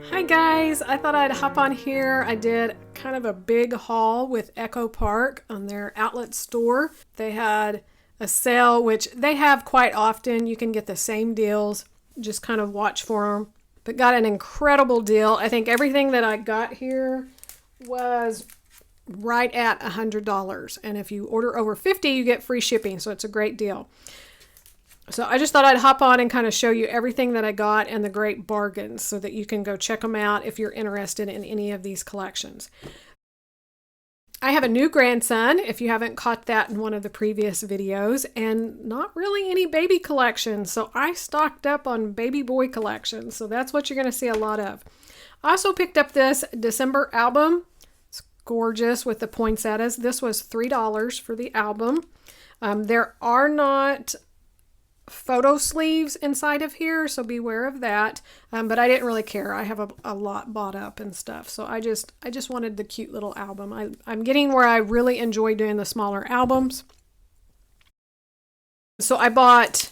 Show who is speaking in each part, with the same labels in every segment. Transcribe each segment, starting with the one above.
Speaker 1: Hi guys, I thought I'd hop on here. I did kind of a big haul with Echo Park on their outlet store. They had a sale, which they have quite often. You can get the same deals, just kind of watch for them. But got an incredible deal. I think everything that I got here was right at $100. And if you order over 50, you get free shipping. So it's a great deal. So I just thought I'd hop on and kind of show you everything that I got and the great bargains so that you can go check them out if you're interested in any of these collections. I have a new grandson, if you haven't caught that in one of the previous videos, and not really any baby collections. So I stocked up on baby boy collections. So that's what you're going to see a lot of. I also picked up this December album. It's gorgeous with the poinsettias. This was $3 for the album. There are not photo sleeves inside of here, so beware of that, but I didn't really care. I have a lot bought up and stuff, so I just wanted the cute little album. I'm getting where I really enjoy doing the smaller albums, so I bought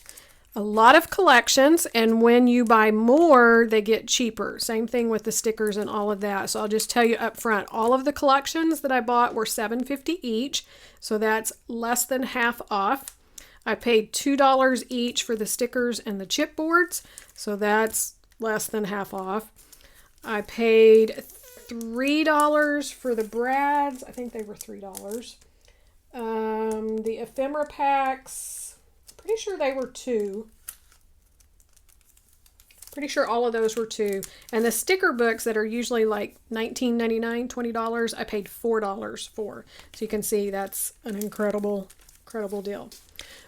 Speaker 1: a lot of collections, and when you buy more they get cheaper. Same thing with the stickers and all of that. So I'll just tell you up front, all of the collections that I bought were $7.50 each, so that's less than half off. I paid $2 each for the stickers and the chipboards, so that's less than half off. I paid $3 for the brads. I think they were $3. The ephemera packs, pretty sure they were $2. Pretty sure all of those were $2. And the sticker books that are usually like $19.99, $20, I paid $4 for. So you can see that's an incredible deal.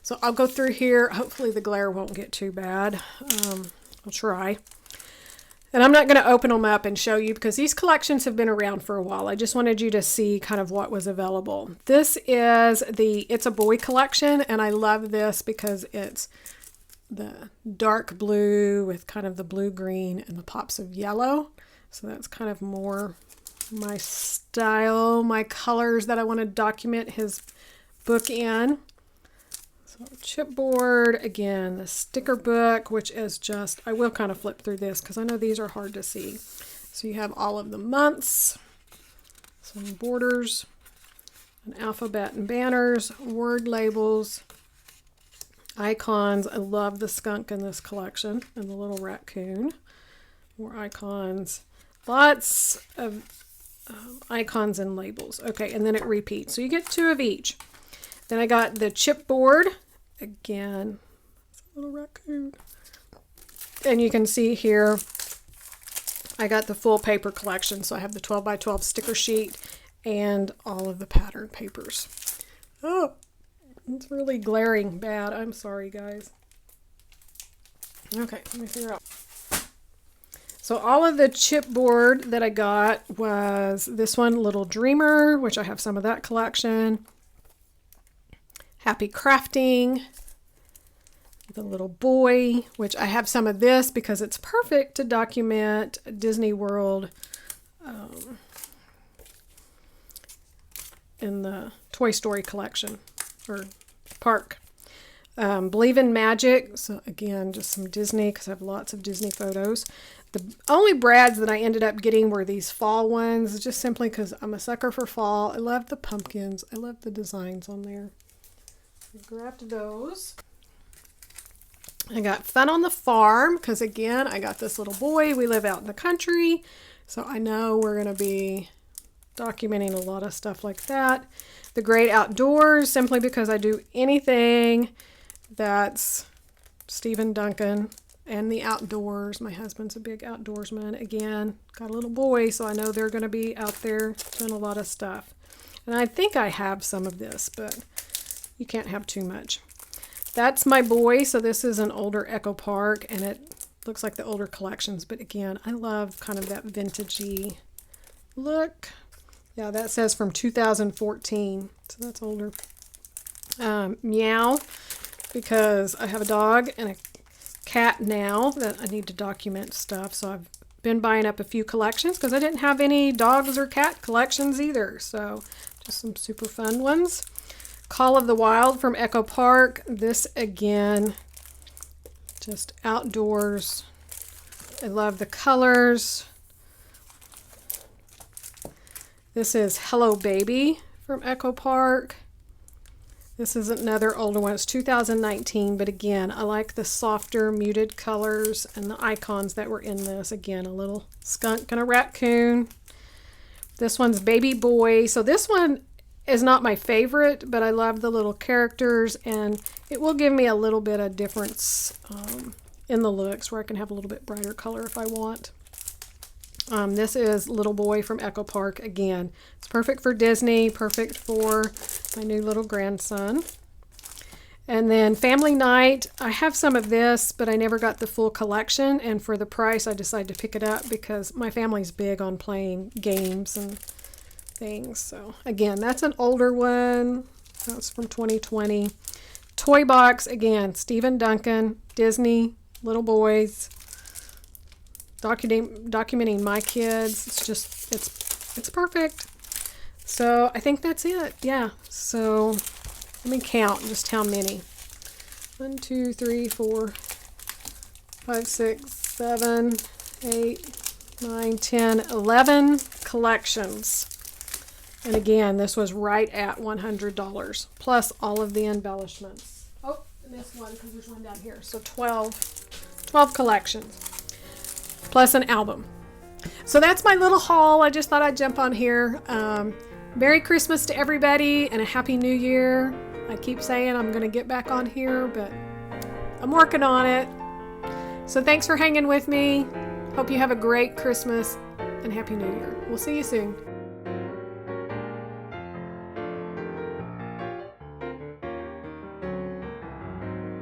Speaker 1: So I'll go through here. Hopefully the glare won't get too bad. I'll try. And I'm not going to open them up and show you because these collections have been around for a while. I just wanted you to see kind of what was available. This is the It's a Boy collection, and I love this because it's the dark blue with kind of the blue-green and the pops of yellow. So that's kind of more my style, my colors that I want to document his book in. So chipboard, again, the sticker book, which is just, I will kind of flip through this because I know these are hard to see. So you have all of the months, some borders, an alphabet and banners, word labels, icons. I love the skunk in this collection and the little raccoon. More icons, lots of icons and labels. Okay, and then it repeats. So you get 2 of each. Then I got the chipboard. Again, it's a little raccoon. And you can see here, I got the full paper collection. So I have the 12 by 12 sticker sheet and all of the pattern papers. Oh, it's really glaring bad. I'm sorry, guys. Okay, let me figure out. So all of the chipboard that I got was this one, Little Dreamer, which I have some of that collection. Happy Crafting, the Little Boy, which I have some of this because it's perfect to document Disney World in the Toy Story collection or park. Believe in Magic, so again, just some Disney because I have lots of Disney photos. The only brads that I ended up getting were these fall ones, just simply because I'm a sucker for fall. I love the pumpkins. I love the designs on there. I grabbed those. I got Fun on the Farm because, again, I got this little boy. We live out in the country, so I know we're going to be documenting a lot of stuff like that. The Great Outdoors, simply because I do anything that's Stephen Duncan and the outdoors. My husband's a big outdoorsman. Again, got a little boy, so I know they're going to be out there doing a lot of stuff. And I think I have some of this, but you can't have too much. That's my boy, so this is an older Echo Park, and it looks like the older collections. But again, I love kind of that vintagey look. Yeah, that says from 2014, so that's older. Meow, because I have a dog and a cat now that I need to document stuff. So I've been buying up a few collections because I didn't have any dogs or cat collections either. So just some super fun ones. Call of the Wild from Echo Park. This again, just outdoors. I love the colors. This is Hello Baby from Echo Park. This is another older one. It's 2019, but again, I like the softer muted colors and the icons that were in this. Again, a little skunk and a raccoon. This one's Baby Boy. So this one is not my favorite, but I love the little characters, and it will give me a little bit of difference in the looks, where I can have a little bit brighter color if I want. This is Little Boy from Echo Park. Again, it's perfect for Disney, perfect for my new little grandson. And then Family Night. I have some of this, but I never got the full collection, and for the price I decided to pick it up because my family's big on playing games and things. So again, that's an older one. That's from 2020. Toy Box, again, Stephen Duncan, Disney, little boys, documenting my kids. It's just, it's perfect. So I think that's it. Yeah. So let me count just how many. 1, 2, 3, 4, 5, 6, 7, 8, 9, 10, 11 collections. And again, this was right at $100 plus all of the embellishments. Oh, I missed one because there's one down here. So 12 collections plus an album. So that's my little haul. I just thought I'd jump on here. Merry Christmas to everybody and a Happy New Year. I keep saying I'm going to get back on here, but I'm working on it. So thanks for hanging with me. Hope you have a great Christmas and Happy New Year. We'll see you soon.